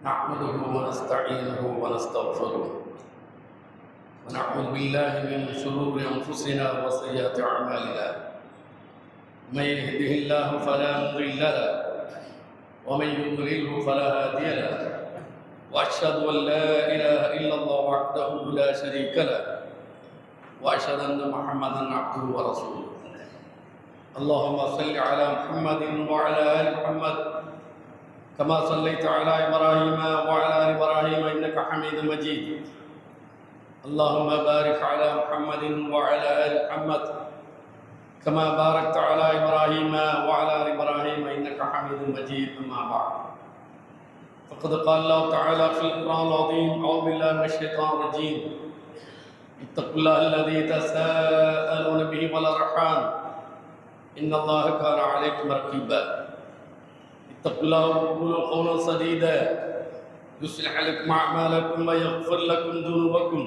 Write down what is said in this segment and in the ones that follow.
نحمده ونستعينه ونستغفره ونعوذ بالله من شرور أنفسنا وسيئات أعمالنا من يهده الله فلا مضل له ومن يضلله فلا هادي له وأشهد أن لا إله إلا الله وحده لا شريك له وأشهد أن محمدا عبده ورسوله اللهم صل على محمد وعلى آل محمد كما صليت على إبراهيم وعلى آل إبراهيم إنك حميد مجيد اللهم بارك على محمد وعلى آل محمد كما باركت على إبراهيم وعلى آل إبراهيم إنك حميد مجيد أما بعد فقد قال الله تعالى في القرآن العظيم أعوذ بالله من الشيطان الرجيم اتقوا الله الذي تساءلون به والأرحام إن الله كان عليكم رقيبا اتقوا الله وقولوا قولا سديدا يصلح لكم أعمالكم ويغفر لكم ذنوبكم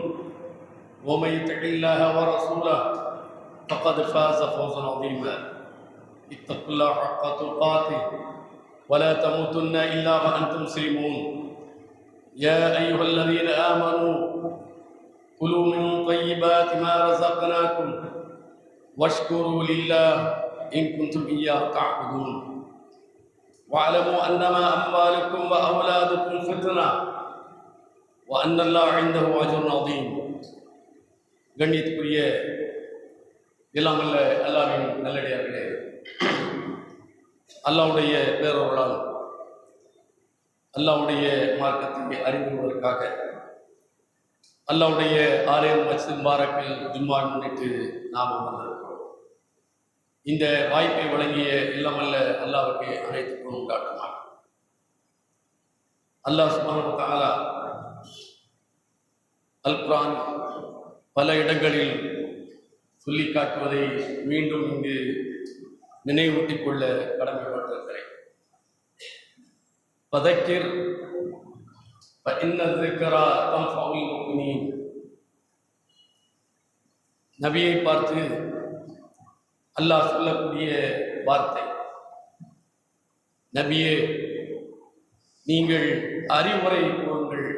ومن يطع الله ورسوله فقد فاز فوزا عظيما اتقوا الله حق تقاته ولا تموتن إلا وأنتم مسلمون يا أيها الذين آمنوا كلوا من طيبات ما رزقناكم واشكروا لله إن كنتم إياه تعبدون واعلموا أنما أموالكم وأولادكم فتنة وأن الله عنده أجر عظيم. கண்ணியத்துக்குரிய எல்லாம் அல்ல அல்லாஹ்வின் நல்லடியார்களே, அல்லாஹ்வுடைய பேரருளால் அல்லாஹ்வுடைய மார்க்கத்தை அறிந்துவதற்காக அல்லாஹ்வுடைய ஆலயம் மஸ்ஜித் முபாரக்கில் ஜும்மா முன்னிட்டு நாம் அமர்ந்திருக்கிறோம். இந்த வாய்ப்பை வழங்கிய இல்லமல்ல அல்லாஹ்வுக்கு அனைத்துக்கும் உண்டாட்டுமா. அல்லாஹ் சுப்ஹானஹு வ தஆலா அல் குர்ஆன் பல இடங்களில் சொல்லி காட்டுவதை மீண்டும் இங்கு நினைவூட்டிக் கொள்ள கடமைப்பட்டிருக்கிறேன். ஃபதக்கிர் ஃபஇன்ன ذிக்ரா தன்ஃபஉல் முஃமினீன். நபியை பார்த்து அல்லாஹ் சொல்லக்கூடிய வார்த்தை, நபியே நீங்கள் அறிவுரை கூறுங்கள்.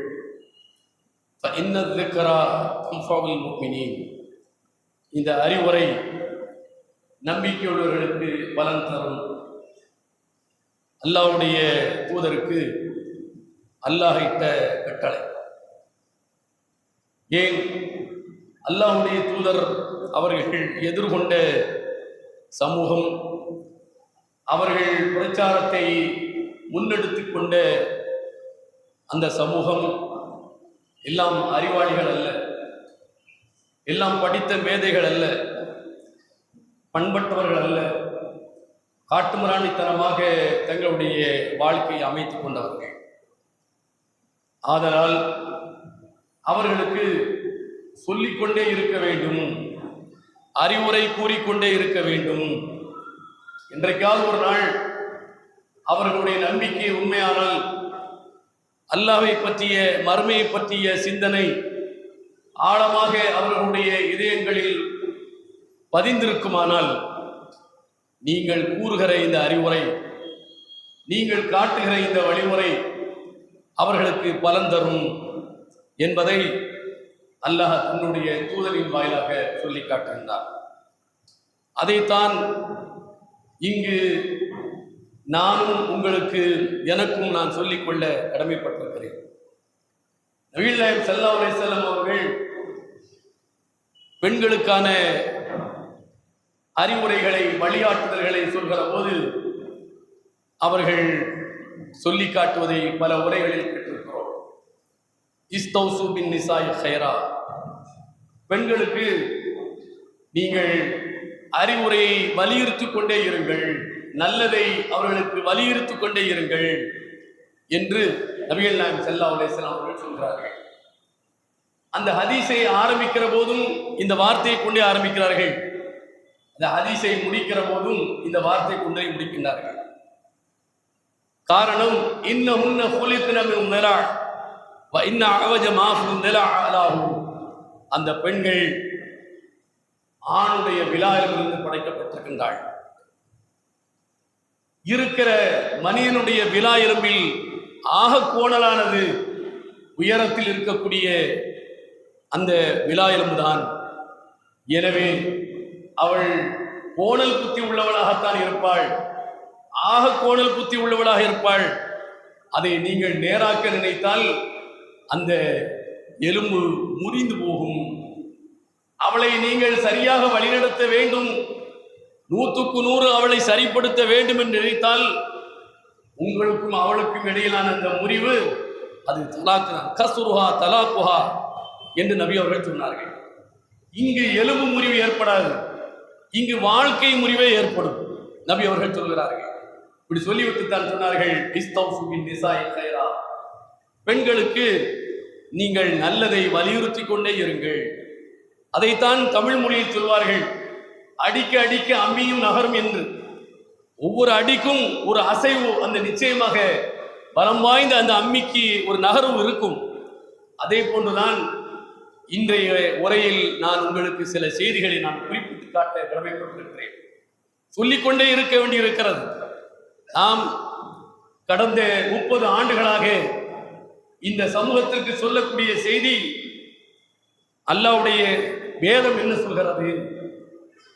ஃபஇன்ன ذிக்ரா தன்ஃபஉல் முஃமினீன். இந்த அறிவுரை நம்பிக்கையுள்ளவர்களுக்கு பலன் தரும். அல்லாஹ்வுடைய தூதருக்கு அல்லாஹ் இட்ட கட்டளை. ஏன் அல்லாஹ்வுடைய தூதர் அவர்கள் எதிர்கொண்ட சமூகம், அவர்கள் பிரச்சாரத்தை முன்னெடுத்துக் கொண்ட அந்த சமூகம் எல்லாம் அறிவாளிகள் அல்ல, எல்லாம் படித்த மேதைகள் அல்ல, பண்பட்டவர்கள் அல்ல, காட்டுமிராணித்தனமாக தங்களுடைய வாழ்க்கையை அமைத்துக் கொண்டவர்கள். ஆதலால் அவர்களுக்கு சொல்லிக்கொண்டே இருக்க வேண்டும், அறிவுரை கூறிக்கொண்டே இருக்க வேண்டும். இன்றைக்காவது ஒரு நாள் அவர்களுடைய நம்பிக்கை உண்மையானால், அல்லாஹ்வை பற்றிய மறுமையை பற்றிய சிந்தனை ஆழமாக அவர்களுடைய இதயங்களில் பதிந்திருக்குமானால், நீங்கள் கூறுகிற இந்த அறிவுரை, நீங்கள் காட்டுகிற இந்த வழிமுறை அவர்களுக்கு பலன் தரும் என்பதை அல்லாஹ் தன்னுடைய தூதரின் வாயிலாக சொல்லி காட்டுகின்றார். அதைத்தான் இங்கு நானும் உங்களுக்கு எனக்கும் நான் சொல்லிக்கொள்ள கடமைப்பட்டிருக்கிறேன். நபிகள் நாயகம் ஸல்லல்லாஹு அலைஹி வஸல்லம் அவர்கள் பெண்களுக்கான அறிவுரைகளை வழிகாட்டுதல்களை சொல்கிற போது அவர்கள் சொல்லி காட்டுவதை பல உரைகளில் கேட்டிருக்கிறோம். இஸ்தௌசு பின் நிசாய் ஹைரா. பெண்களுக்கு நீங்கள் அறிவுரையை வலியுறுத்திக் கொண்டே இருங்கள், நல்லதை அவர்களுக்கு வலியுறுத்திக் கொண்டே இருங்கள் என்று நபிகள் நாயகம் ஸல்லல்லாஹு அலைஹி வஸல்லம் அவர்கள் சொல்கிறார்கள். அந்த ஹதீஸை ஆரம்பிக்கிற போதும் இந்த வார்த்தையை கொண்டே ஆரம்பிக்கிறார்கள், அந்த ஹதீஸை முடிக்கிற போதும் இந்த வார்த்தை கொண்டே முடிக்கின்றார்கள். காரணம், இன்னஹுன்ன குலிக்ன மின் நிலா வ இன்ன அவஜ மா ஃபில் நிலா அலாஹு. அந்த பெண்கள் ஆணுடைய விலாயிலிருந்து படைக்கப்பட்டிருக்கின்றாள். இருக்கிற மனிதனுடைய விலா எலும்பில் ஆக கோணலானது உயரத்தில் இருக்கக்கூடிய அந்த விலா எலும்புதான். எனவே அவள் கோணல் புத்தி உள்ளவளாகத்தான் இருப்பாள், ஆக கோணல் புத்தி உள்ளவளாக இருப்பாள். அதை நீங்கள் நேராக்க நினைத்தால் அந்த எலும்பு முறிந்து போகும். அவளை நீங்கள் சரியாக வழிநடத்த வேண்டும், 100க்கு 100 அவளை சரிப்படுத்த வேண்டும் என்று நினைத்தால் உங்களுக்கும் அவளுக்கும் இடையிலான அந்த முறிவு அது தலாக்குதான். கசுருஹா தலாக்குஹா என்று நபி அவர்கள் சொன்னார்கள். இங்கு எலும்பு முறிவு ஏற்படாது, இங்கு வாழ்க்கை முறிவே ஏற்படும் நபி அவர்கள் சொல்கிறார்கள். இப்படி சொல்லிவிட்டு தான் சொன்னார்கள், பெண்களுக்கு நீங்கள் நல்லதை வலியுறுத்தி கொண்டே இருங்கள். அதைத்தான் தமிழ் மொழியில் சொல்வார்கள், அடிக்க அடிக்க அம்மியும் நகரும் என்று. ஒவ்வொரு அடிக்கும் ஒரு அசைவு, அந்த நிச்சயமாக பலம் வாய்ந்த அந்த அம்மிக்கு ஒரு நகர்வு இருக்கும். அதே போன்றுதான் இன்றைய உரையில் நான் உங்களுக்கு சில செய்திகளை நான் குறிப்பிட்டு காட்ட கடமைப்பட்டிருக்கிறேன். சொல்லிக்கொண்டே இருக்க வேண்டியிருக்கிறது. நாம் கடந்த 30 ஆண்டுகளாக இந்த சமூகத்திற்கு சொல்லக்கூடிய செய்தி, அல்லாஹ்வுடைய வேதம் என்ன சொல்கிறது,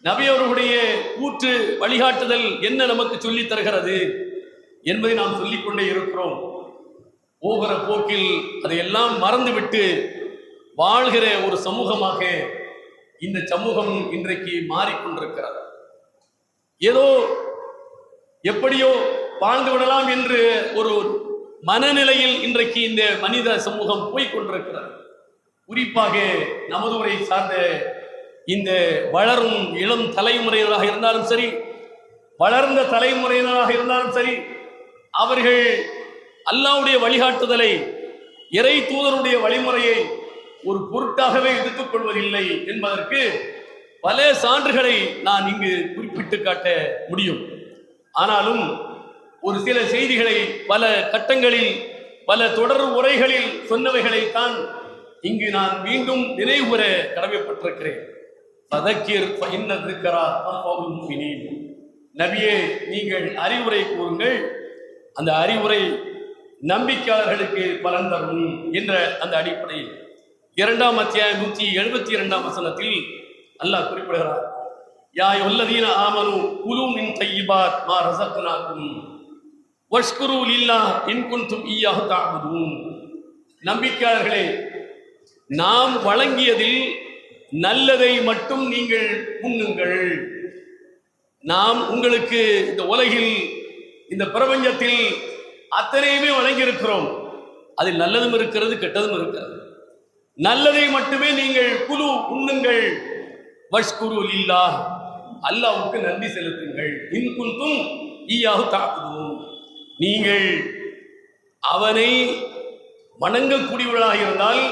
நபி அவர்களுடைய கூற்று வழிகாட்டுதல் என்ன நமக்கு சொல்லித் தருகிறது என்பதை நாம் சொல்லிக்கொண்டே இருக்கிறோம். போகிற போக்கில் அதையெல்லாம் மறந்துவிட்டு வாழ்கிற ஒரு சமூகமாக இந்த சமூகம் இன்றைக்கு மாறிக்கொண்டிருக்கிறது. ஏதோ எப்படியோ வாழ்ந்து விடலாம் என்று ஒரு மனநிலையில் இன்றைக்கு இந்த மனித சமூகம் போய்கொண்டிருக்கிறது. குறிப்பாக நமது உரை சார்ந்த இந்த வளரும் இளம் தலைமுறையினராக இருந்தாலும் சரி, வளர்ந்த தலைமுறையினராக இருந்தாலும் சரி, அவர்கள் அல்லாஹ்வுடைய வழிகாட்டுதலை, இறை தூதருடைய வழிமுறையை ஒரு பொருட்டாகவே எடுத்துக் கொள்வதில்லை என்பதற்கு பல சான்றுகளை நான் இங்கு குறிப்பிட்டு காட்ட முடியும். ஆனாலும் ஒரு சில செய்திகளை பல கட்டங்களில் பல தொடர் உரைகளில் சொன்னவைகளைத்தான் இங்கு நான் மீண்டும் நினைவுற கடமைப்பட்டிருக்கிறேன். நபியே, நீங்கள் அறிவுரை கூறுங்கள், அந்த அறிவுரை நம்பிக்கையாளர்களுக்கு பலன் தரும் என்ற அந்த அடிப்படையில் 2ஆம் அத்தியாயம் 172ஆம் வசனத்தில் அல்லாஹ் குறிப்பிடுகிறார், யா அய்யுஹல்லதீன ஆமனு குலூ மின் தய்யிபாத் மா ரஸக்னாக்கும் வஷ்குரு லில்லாஹ் இன் குன்தும் இய்யாஹு தஅபுதூன். நம்பிக்கையாளர்களே, நாம் வழங்கியதில் நல்லதை மட்டும் நீங்கள் உண்ணுங்கள். நாம் உங்களுக்கு இந்த உலகில், இந்த பிரபஞ்சத்தில் அத்தனையுமே வழங்கியிருக்கிறோம். அதில் நல்லதும் இருக்கிறது, கெட்டதும் இருக்கிறது. நல்லதை மட்டுமே நீங்கள் குலு உண்ணுங்கள். வஷ்குரு லில்லாஹ், அல்லாஹ்வுக்கு நன்றி செலுத்துங்கள். இன் குன்தும் இய்யாஹு தஅபுதூன், நீங்கள் அவனை வணங்கக்கூடியவர்களாக இருந்தால்,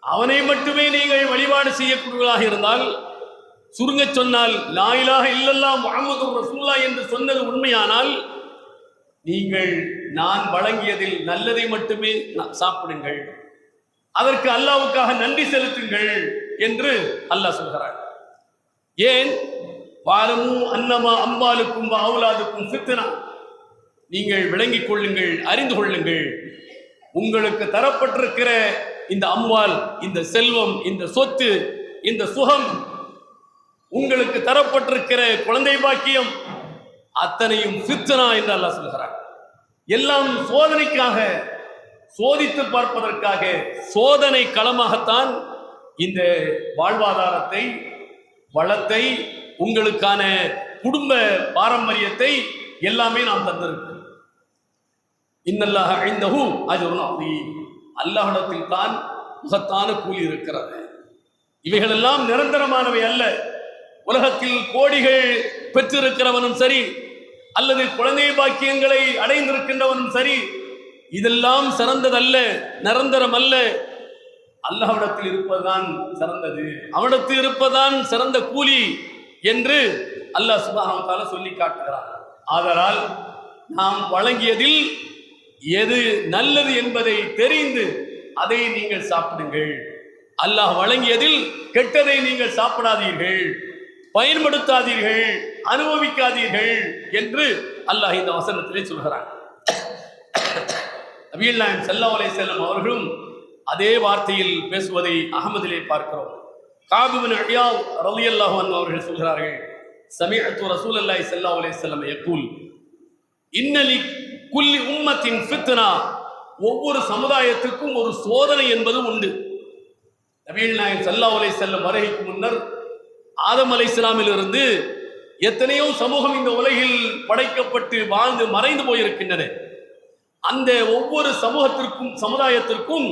அவனை மட்டுமே நீங்கள் வழிபாடு செய்யக்கூடியவர்களாக இருந்தால், சுருங்க சொன்னால் லா இலாஹ இல்லல்லாஹ் முஹம்மதுர் ரசூலுல்லாஹ் என்று சொன்னது உண்மையானால், நீங்கள் நான் வழங்கியதில் நல்லதை மட்டுமே சாப்பிடுங்கள், அதற்கு அல்லாஹ்வுக்காக நன்றி செலுத்துங்கள் என்று அல்லாஹ் சொல்கிறார். ஏன்? வாலமு அன்னமா அம்பாலுக்கும் அவுலாதுக்கும் ஃபித்னா, நீங்கள் விளங்கிக் கொள்ளுங்கள், அறிந்து கொள்ளுங்கள், உங்களுக்கு தரப்பட்டிருக்கிற இந்த அம்வால், இந்த செல்வம், இந்த சொத்து, இந்த சுகம், உங்களுக்கு தரப்பட்டிருக்கிற குழந்தை பாக்கியம் அத்தனையும் ஃபித்னா என்று அல்லாஹ் சொல்கிறார். எல்லாம் சோதனைக்காக, சோதித்து பார்ப்பதற்காக, சோதனை களமாகத்தான் இந்த வாழ்வாதாரத்தை, வளத்தை, உங்களுக்கான குடும்ப பாரம்பரியத்தை எல்லாமே நாம் தந்திருக்கிறோம். இன்னல்லாஹ இன்தஹு அஜ்ருன் அதீம், அல்லாஹ்விடத்தில் தான் மகத்தான கூலி இருக்கிறது. இவைகளெல்லாம் நிரந்தரமானவை அல்ல. உலகத்தில் கோடிகள் பெற்றிருக்கிறவனும் சரி, அல்லது குழந்தை பாக்கியங்களை அடைந்திருக்கின்றவனும் சரி, இதெல்லாம் சிறந்ததல்ல, நிரந்தரம் அல்ல. அல்லாஹ்விடத்தில் இருப்பதுதான் சிறந்தது, அவனிடத்தில் இருப்பதுதான் சிறந்த கூலி என்று அல்லாஹ் சுப்ஹானஹு வ தஆலா சொல்லி காட்டுகிறார். ஆதலால் நாம் வழங்கியதில் எது நல்லது என்பதை தெரிந்து அதை நீங்கள் சாப்பிடுங்கள். அல்லாஹ் வழங்கியதில் கெட்டதை நீங்கள் சாப்பிடாதீர்கள், பயன்படுத்தாதீர்கள், அனுபவிக்காதீர்கள் என்று அல்லாஹ் இந்த வசனத்திலே சொல்கிறான். நபிகள் நாயகம் ஸல்லல்லாஹு அலைஹி வஸல்லம் அவர்களும் அதே வார்த்தையில் பேசுவதை அகமதிலே பார்க்கிறோம். காப் இப்னு இயாத் ரலியல்லாஹு அன்ஹு அவர்கள் சொல்கிறார்கள், சமீஅத்து ரசூலுல்லாஹி ஸல்லல்லாஹு அலைஹி வஸல்லம் யகூல் இன்னலி குல்லி உம்மத்தின் ஃபித்னா, ஒவ்வொரு சமுதாயத்துக்கும் ஒரு சோதனை என்பது உண்டு. நபிகள் நாயகம் ஸல்லல்லாஹு அலைஹி வஸல்லம் வருகைக்கு முன்னர் ஆதம் அலைஹிஸ்ஸலாமிலிருந்து எத்தனையோ சமூகம் இந்த உலகில் படைக்கப்பட்டு வாழ்ந்து மறைந்து போயிருக்கின்றன. அந்த ஒவ்வொரு சமுதாயத்திற்கும்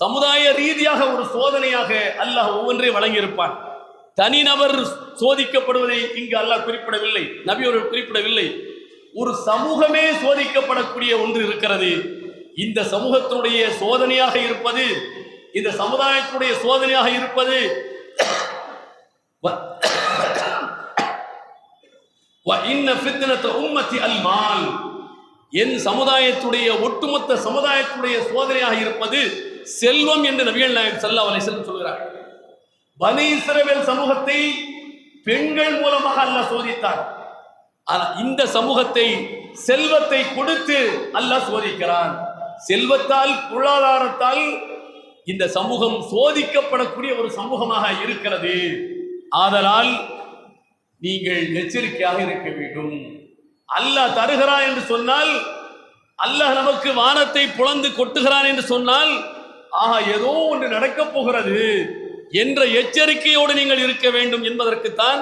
சமுதாய ரீதியாக ஒரு சோதனையாக அல்லாஹ் ஒவ்வொன்றே வழங்கியிருப்பான். தனிநபர் சோதிக்கப்படுவதை இங்கு அல்லாஹ் குறிப்பிடவில்லை, நபி அவர்கள் குறிப்பிடவில்லை. ஒரு சமூகமே சோதிக்கப்படக்கூடிய ஒன்று இருக்கிறது. இந்த சமூகத்தினுடைய சோதனையாக இருப்பது, இந்த சமுதாயத்தினுடைய சோதனையாக இருப்பது என் சமுதாயத்துடைய ஒட்டுமொத்த சமுதாயத்துடைய சோதனையாக இருப்பது செல்வம் என்று நபிகள் நாயகம் ஸல்லல்லாஹு அலைஹி வஸல்லம் சொல்கிறார்கள். பனி இஸ்ரவேல் சமூகத்தை பெண்கள் மூலமாக அல்லாஹ் சோதித்தார். ஆனால் இந்த சமூகத்தை செல்வத்தை கொடுத்து அல்லாஹ் சோதிக்கிறான். செல்வத்தால் பொருளாதாரத்தால் இந்த சமூகம் சோதிக்கப்படக்கூடிய ஒரு சமூகமாக இருக்கிறது. ஆதலால் நீங்கள் எச்சரிக்கையாக இருக்க வேண்டும். அல்லாஹ் தருகிறான் என்று சொன்னால், அல்லாஹ் நமக்கு வானத்தை புலந்து கொட்டுகிறான் என்று சொன்னால், ஆஹா ஏதோ ஒன்று நடக்கப் போகிறது என்ற எச்சரிக்கையோடு நீங்கள் இருக்க வேண்டும் என்பதற்குத்தான்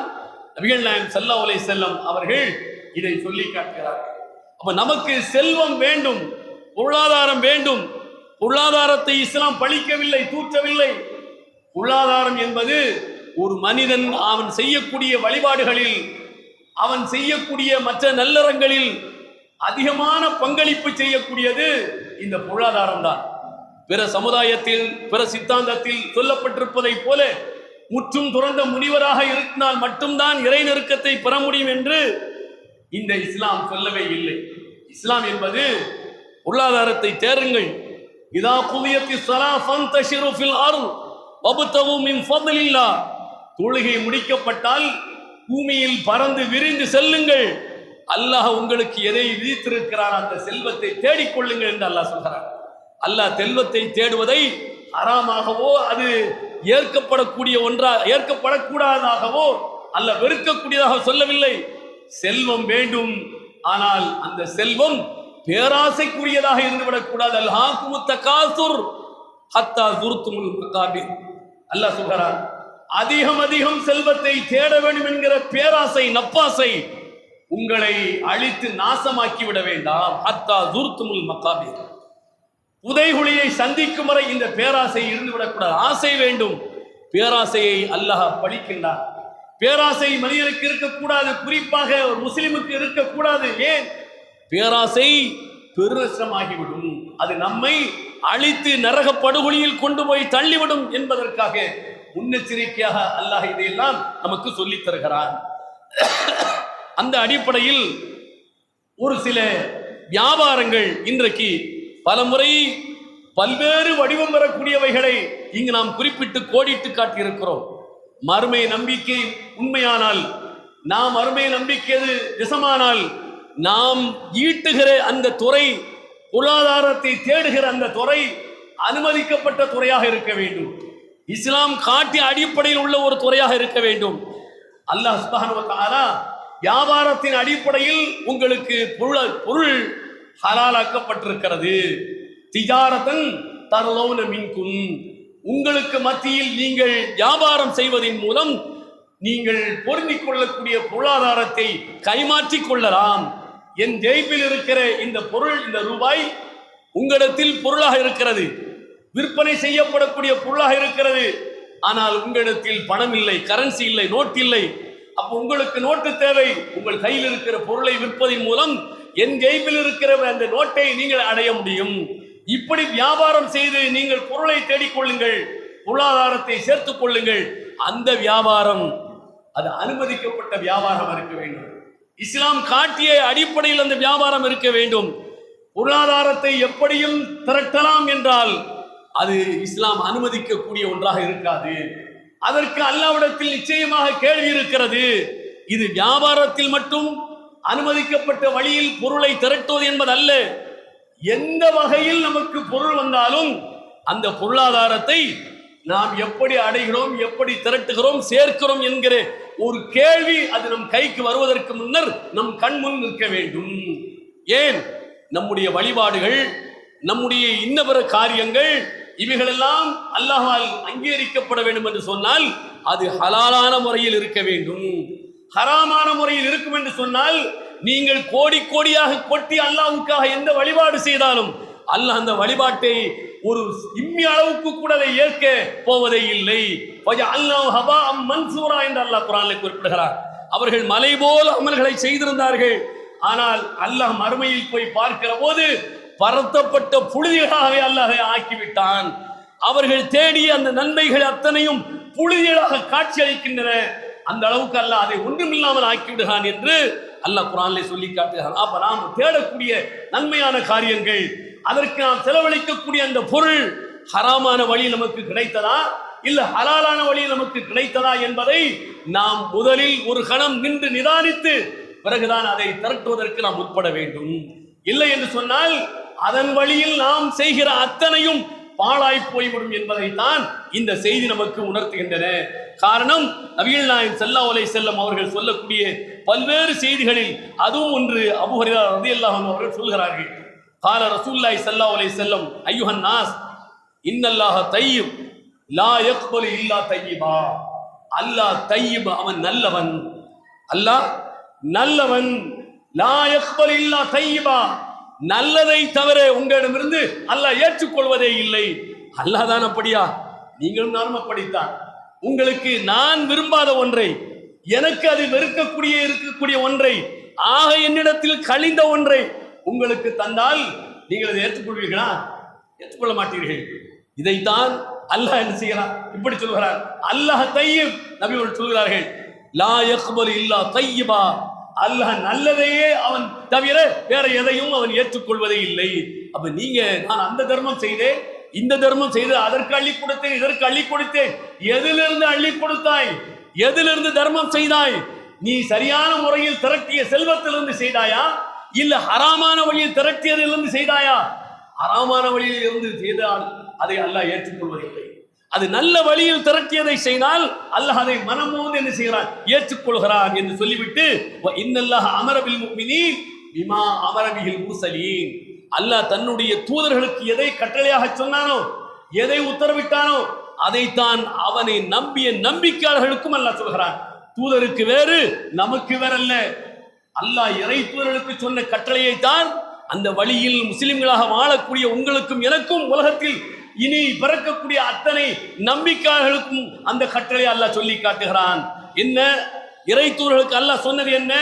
நபிகள் நாயகம் ஸல்லல்லாஹு அலைஹி வஸல்லம் அவர்கள் இதை சொல்லி காட்டுகிறார்கள். அப்ப நமக்கு செல்வம் வேண்டும், பொருளாதாரம் வேண்டும். பொருளாதாரத்தை இஸ்லாம் பழிக்கவில்லை, தூற்றவில்லை. பொருளாதாரம் என்பது ஒரு மனிதன் அவன் செய்யக்கூடிய வழிபாடுகளில், அவன் செய்யக்கூடிய மற்ற நல்லறங்களில் அதிகமான பங்களிப்பு செய்யக்கூடியது இந்த பொருளாதாரம் தான். பிற சமுதாயத்தில், பிற சித்தாந்தத்தில் சொல்லப்பட்டிருப்பதை போல முற்றும் துறந்த முனிவராக இருந்தால் மட்டும்தான் இறை நெருக்கத்தை பெற முடியும் என்று இந்த இஸ்லாம் சொல்லவே இல்லை. இஸ்லாம் என்பது பொருளாதாரத்தை தேருங்கள். இதா குதியத்தி ஸலா ஃபந்தஷிரு ஃபில் அர்த் வப்தகு மின் ஃபத்லில்லாஹ், தொழுகை முடிக்கப்பட்டால் பூமியில் பறந்து விரிந்து செல்லுங்கள். அல்லாஹ் உங்களுக்கு எதை விதித்திருக்கிறான் அந்த செல்வத்தை தேடிக்கொள்ளுங்கள் என்று அல்லாஹ் சொல்கிறார். அல்லாஹ் செல்வத்தை தேடுவதை ஹராமாகவோ அது ஏற்கப்படக்கூடிய ஏற்கப்படக்கூடாதாகவோ அல்லாஹ் வெறுக்கக்கூடியதாக சொல்லவில்லை. செல்வம் வேண்டும், ஆனால் அந்த செல்வம் பேராசைக்குரியதாக இருந்துவிடக்கூடாது. அல்ஹாக்குமுத் தகாசுர் ஹத்தா ஸுர்துமுல் மகாபிர். அல்லாஹ் சொல்கிறான், அதிகம் செல்வத்தை தேட வேண்டும் என்கிற பேராசை, நப்பாசை உங்களை அழித்து நாசமாக்கி விட வேண்டாம். ஹத்தா ஸுர்துமுல் மகாபிர், புதைகுழியை சந்திக்கும் வரை இந்த பேராசை இருந்து விடக்கூடாது. ஆசை வேண்டும், பேராசையை அல்லாஹ் பழிக்கின்றான். பேராசை மனிதனுக்கு இருக்கக்கூடாது, குறிப்பாக ஒரு முஸ்லிமுக்கு இருக்கக்கூடாது. ஏன்? பேராசை பெருநஷ்டமாகிவிடும், அது நம்மை அழித்து நரக படுகொலியில் கொண்டு போய் தள்ளிவிடும் என்பதற்காக முன்னெச்சரிக்கையாக அல்லாஹ் இதையெல்லாம் நமக்கு சொல்லித் தருகிறான். அந்த அடிப்படையில் ஒரு சில வியாபாரங்கள் இன்றைக்கு பல முறை பல்வேறு வடிவம் பெறக்கூடியவைகளை இங்கு நாம் குறிப்பிட்டு கோடிட்டு காட்டியிருக்கிறோம். மறுமை நம்பிக்கை உண்மையானால், நாம் மறுமை நம்பிக்கையது நிஜமானால், நாம் ஈட்டுகிற அந்த துறை, பொருளாதாரத்தை தேடுகிற அந்த துறை அனுமதிக்கப்பட்ட துறையாக இருக்க வேண்டும். இஸ்லாம் காட்டிய அடிப்படையில் உள்ள ஒரு துறையாக இருக்க வேண்டும். அல்லாஹ் சுப்ஹானஹு வ தஆலா வியாபாரத்தின் அடிப்படையில் உங்களுக்கு பொருள் ஹலாலாக்கப்பட்டிருக்கிறது. திஜாரத்தன் தர்லௌன மின்கும், உங்களுக்கு மத்தியில் நீங்கள் வியாபாரம் செய்வதன் மூலம் நீங்கள் பொருந்திக் கொள்ளக்கூடிய பொருளாதாரத்தை கைமாற்றிக் கொள்ளலாம். என் ஜெய்பில் இருக்கிற இந்த பொருள், இந்த ரூபாய் உங்களிடத்தில் பொருளாக இருக்கிறது, விற்பனை செய்யப்படக்கூடிய பொருளாக இருக்கிறது. ஆனால் உங்களிடத்தில் பணம் இல்லை, கரன்சி இல்லை, நோட் இல்லை. அப்போ உங்களுக்கு நோட்டு தேவை. உங்கள் கையில் இருக்கிற பொருளை விற்பதன் மூலம் என் ஜெய்பில் இருக்கிற அந்த நோட்டை நீங்கள் அடைய முடியும். இப்படி வியாபாரம் செய்து நீங்கள் பொருளை தேடிக்கொள்ளுங்கள், பொருளாதாரத்தை சேர்த்துக் கொள்ளுங்கள். அந்த வியாபாரம் அது அனுமதிக்கப்பட்ட வியாபாரம் இருக்க வேண்டும். இஸ்லாம் காட்டிய அடிப்படையில் அந்த வியாபாரம் இருக்க வேண்டும். பொருளாதாரத்தை எப்படியும் திரட்டலாம் என்றால் அது இஸ்லாம் அனுமதிக்கக்கூடிய ஒன்றாக இருக்காது. அதற்கு அல்லாஹ்விடத்தில் நிச்சயமாக கேள்வி இருக்கிறது. இது வியாபாரத்தில் மட்டும் அனுமதிக்கப்பட்ட வழியில் பொருளை திரட்டுவது என்பது அல்ல. எந்த வகையில் நமக்கு பொருள் வந்தாலும் அந்த பொருளாதாரத்தை நாம் எப்படி அடைகிறோம், எப்படி திரட்டுகிறோம், சேர்க்கிறோம் என்கிற ஒரு கேள்வி அது நம் கைக்கு வருவதற்கு முன்னர் நம் கண் முன் நிற்க வேண்டும். ஏன்? நம்முடைய வழிபாடுகள், நம்முடைய இன்னபிற காரியங்கள் இவைகளெல்லாம் அல்லாஹ்வால் அங்கீகரிக்கப்பட வேண்டும் என்று சொன்னால் அது ஹலாலான முறையில் இருக்க வேண்டும். ஹராமான முறையில் இருக்கும் என்று சொன்னால் நீங்கள் கோடி கோடியாக கொட்டி அல்லாஹ்வுக்காக எந்த வழிபாடு செய்தாலும் அல்லாஹ் அந்த வழிபாட்டை ஒரு இம்மி அளவுக்கு கூட அதை ஏற்க போவதே இல்லை. அல்லாஹ் ஹபா அம் மன்சூரா என்று அல்லாஹ் குர்ஆனில் குறிப்பிடுகிறார். அவர்கள் மலை போல் அமல்களை செய்திருந்தார்கள், ஆனால் அல்லாஹ் மறுமையில் போய் பார்க்கிற போது பரத்தப்பட்ட புழுதிகளாகவே அல்லாஹ் ஆக்கிவிட்டான். அவர்கள் தேடிய அந்த நன்மைகள் அத்தனையும் புழுதிகளாக காட்சி அளிக்கின்றன. அந்த அளவுக்கு அல்லாஹ் அதை ஒன்றுமில்லாமல் ஆக்கிவிடுகிறான் என்று அல்லாஹ் குர்ஆனிலே சொல்லி காட்டுகிறான். அப்ப நாம் தேடக்கூடிய நன்மையான காரியங்கள், அதற்கு நாம் செலவழிக்கக்கூடிய அந்த பொருள் ஹராமான வழி நமக்கு கிடைத்ததா இல்ல ஹலாலான வழி நமக்கு கிடைத்ததா என்பதை நாம் முதலில் ஒரு கணம் நின்று நிதானித்து பிறகுதான் அதை திரட்டுவதற்கு நாம் முற்பட வேண்டும். இல்லை என்று சொன்னால் அதன் வழியில் நாம் செய்கிற அத்தனையும் பாழாய் போய்விடும் என்பதைத்தான் இந்த செய்தி நமக்கு உணர்த்துகின்றன. காரணம், நபிகள் நாயகம் ஸல்லல்லாஹு அலைஹி வஸல்லம் அவர்கள் சொல்லக்கூடிய பல்வேறு செய்திகளில் அதுவும் ஒன்று. அபூ ஹுரைரா ரலியல்லாஹு அன்ஹு அவர்கள் சொல்கிறார்கள், கால ரசூலுல்லாஹி ஸல்லல்லாஹு அலைஹி வஸல்லம் அய்யுஹன் நாஸ் இன்னல்லாஹ தய்யிப் லா யக்பலு இல்லா தய்யிபா. அல்லாஹ் தய்யிப், அவன் நல்லவன். அல்லாஹ் நல்லவன். லா யக்பலு இல்லா தய்யிபா, நல்லதை தவிர உங்களிடமிருந்து அல்லாஹ் ஏற்றுக்கொள்வதே இல்லை. அல்லாஹ் தான் அப்படியா? நீங்களும் நானும் அப்படித்தான். உங்களுக்கு நான் விரும்பாத ஒன்றை, எனக்கு அது இருக்கக்கூடிய ஒன்றை, ஆக என்னிடத்தில் கழிந்த ஒன்றை உங்களுக்கு தந்தால் நீங்கள் அதை ஏற்றுக்கொள்வீர்களா? ஏற்றுக்கொள்ள மாட்டீர்கள். இதைத்தான் அல்லாஹ் என்ன செய்கிறார்? இப்படி சொல்கிறார், அல்லாஹ் தய்யிப். நபி அவர்கள் சொல்கிறார்கள், லா யக்பலு இல்லா தய்யிபா, அல்லாஹ் நல்லதையே அவன் தவிர வேற எதையும் அவன் ஏற்றுக்கொள்வதே இல்லை. அப்ப நீங்க நான் அந்த தர்மம் செய்தேன், இந்த தர்மம் செய்து, அதற்கு அள்ளி கொடுத்தேன், இதற்கு அள்ளி கொடுத்தேன், எதிலிருந்து அள்ளி கொடுத்தாய்? எதிலிருந்து தர்மம் செய்தாய்? நீ சரியான முறையில் திரட்டிய செல்வத்திலிருந்து செய்தாயா இல்ல ஹராமான வழியில் திரட்டியதிலிருந்து செய்தாயா? ஹராமான வழியில் இருந்து செய்தால் அதை அல்லாஹ் ஏற்றுக்கொள்வதில்லை. அது நல்ல வழியில் திரட்டியதை செய்தால் அல்லாஹ் அதை மனமோந்து என்ன செய்கிறான்? ஏற்றுக்கொள்கிறான் என்று சொல்லிவிட்டு இன்னல்லாஹ அமர பில் முஃமினீன் பிமா அமர பில் முர்சலீன். அல்லாஹ் தன்னுடைய தூதர்களுக்கு எதை கட்டளையாக சொன்னானோ, எதை உத்தரவிட்டானோ அதைத்தான் அவனை நம்பிய நம்பிக்கையாளர்களுக்கும் அல்லாஹ் சொல்கிறான். தூதருக்கு வேறு, நமக்கு வேறல்ல. அல்லாஹ் இறை தூதர்களுக்கு சொன்ன கட்டளையை தான் அந்த வழியில் முஸ்லிம்களாக வாழக்கூடிய உங்களுக்கும் எனக்கும் உலகத்தில் இனி பிறக்கக்கூடிய அத்தனை நம்பிக்கையாளர்களுக்கும் அந்த கட்டளை அல்லாஹ் சொல்லி காட்டுகிறான். என்ன இறை தூதர்களுக்கு அல்லாஹ் சொன்னது என்ன?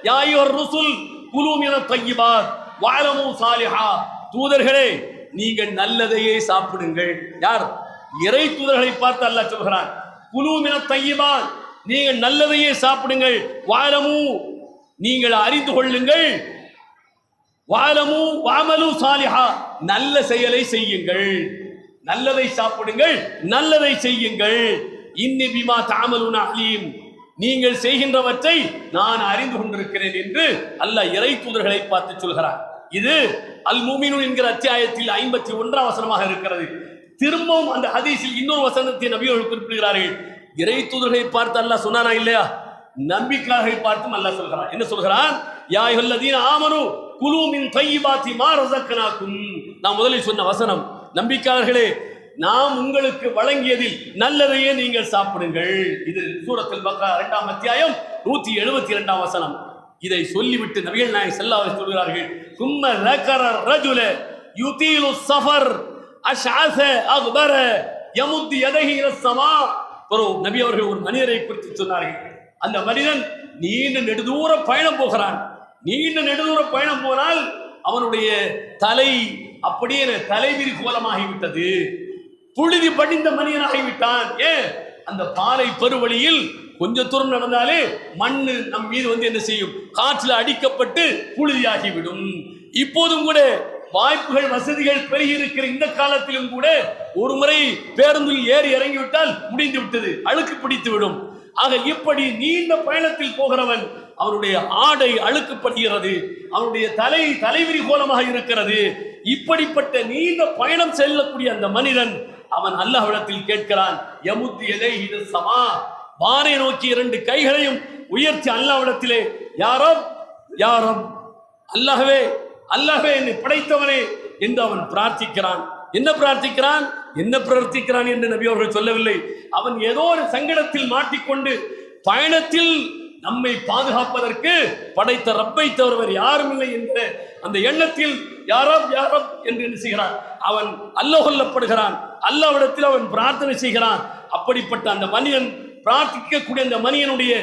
யா அய்யுஹர் ருசுல் குலூ மினத் தய்யிபாத் வஅலமு சாலிஹா. தூதர்களே, நீங்கள் நல்லதையே சாப்பிடுங்கள். யார்? இறை தூதர்களை பார்த்து அல்லாஹ் சொல்கிறான், குலூ மினத் தய்யிபாத், நீங்கள் நல்லதையே சாப்பிடுங்கள். வஅலமு, நீங்கள் அறிந்து கொள்ளுங்கள். வஅலமு வஅமலு சாலிஹா, நல்ல செயலை செய்யுங்கள். நல்லதை சாப்பிடுங்கள், நல்லதை செய்யுங்கள். இன்னி பிமா தஅமலுன அலீம், நீங்கள் செய்கின்றவற்றை நான் அறிந்து கொண்டிருக்கிறேன் என்று அல்லாஹ் இறை தூதர்களை பார்த்து சொல்கிறார். இது அல் முஃமினூன் என்கிற அத்தியாயத்தில் 51ஆம் வசனமாக இருக்கிறது. திரும்பவும் அந்த ஹதீஸில் இன்னொரு வசனத்தை நபி அவர்கள் குறிப்பிடுகிறார்கள். இறை தூதர்களை பார்த்து அல்லாஹ் சொன்னானா இல்லையா? நம்பிக்கையாளர்களை பார்த்தும் அல்லாஹ் சொல்கிறான். என்ன சொல்கிறான்? யா அய்யுஹல்லதீன ஆமனு குலூ மின் தய்யிபாத்தி மா ரஸக்னாகும். நான் முதலில் சொன்ன வசனம், நம்பிக்கையாளர்களே, நாம் உங்களுக்கு வழங்கியதில் நல்லதையே நீங்கள் சாப்பிடுங்கள். இது சூரத்துல் பக்ரா 2ஆம் அத்தியாயம் 172ஆம் வசனம். இதை சொல்லிவிட்டு நபிகள் நாயகம் ஸல்லல்லாஹு அலைஹி சொல்கிறார்கள், சும்ம ذكر الرجل يطيل السفر أشعث أغبر يمد يديه إلى السماء. நபி அவர்கள் ஒரு மனிதரை குறித்து சொன்னார்கள். அந்த மனிதன் நீண்ட நெடுதூர பயணம் போகிறான். நீண்ட நெடுதூர பயணம் போனால் அவனுடைய தலை அப்படியே தலைவிரி கோலமாகிவிட்டது, புழுதி படிந்த மனிதனாகிவிட்டான். ஏன்? அந்த பாலை பெருவழியில் கொஞ்ச தூரம் நடந்தாலே மண்ணு நம் மீது என்ன செய்யும்? காற்றில் அடிக்கப்பட்டு புழுதியாகிவிடும். இப்போதும் கூட வாய்ப்புகள், வசதிகள் பெருகி இருக்கிற இந்த காலத்திலும் கூட ஒரு முறை பேருந்தில் ஏறி இறங்கிவிட்டால் முடிந்து விட்டது, அழுக்கு பிடித்து விடும். ஆக இப்படி நீண்ட பயணத்தில் போகிறவன் அவனுடைய ஆடை அழுக்குப்படுகிறது, அவனுடைய தலைவிரி கோலமாக இருக்கிறது. இப்படிப்பட்ட நீண்ட பயணம் செல்லக்கூடிய அந்த மனிதன் அவன் அல்லாஹ்விடத்தில் கேட்கிறான், யமுத்தி இலைஹி ஸமா, வானை நோக்கி 2 கைகளையும் உயர்த்தி அல்லாஹ்விடத்திலே, யா ரப் யா ரப், அல்லாஹ்வே அல்லாஹ்வே, என்னை படைத்தவனே என்று அவன் பிரார்த்திக்கிறான். என்ன பிரார்த்திக்கிறான் என்று நபி அவர்கள் சொல்லவில்லை. அவன் ஏதோ ஒரு சங்கடத்தில் மாட்டிக்கொண்டு பயணத்தில் நம்மை பாதுகாப்பதற்கு படைத்த ரப்பை தவிர யாரும் இல்லை என்ற அந்த எண்ணத்தில் யாரப் யாரப் என்று என்ன செய்கிறான், அவன் அல்லோகொல்லப்படுகிறான். அல்லாஹ்விடத்தில் அவன் பிரார்த்தனை செய்கிறான். அப்படிப்பட்ட அந்த மனிதன், பிரார்த்திக்கக்கூடிய அந்த மனிதனுடைய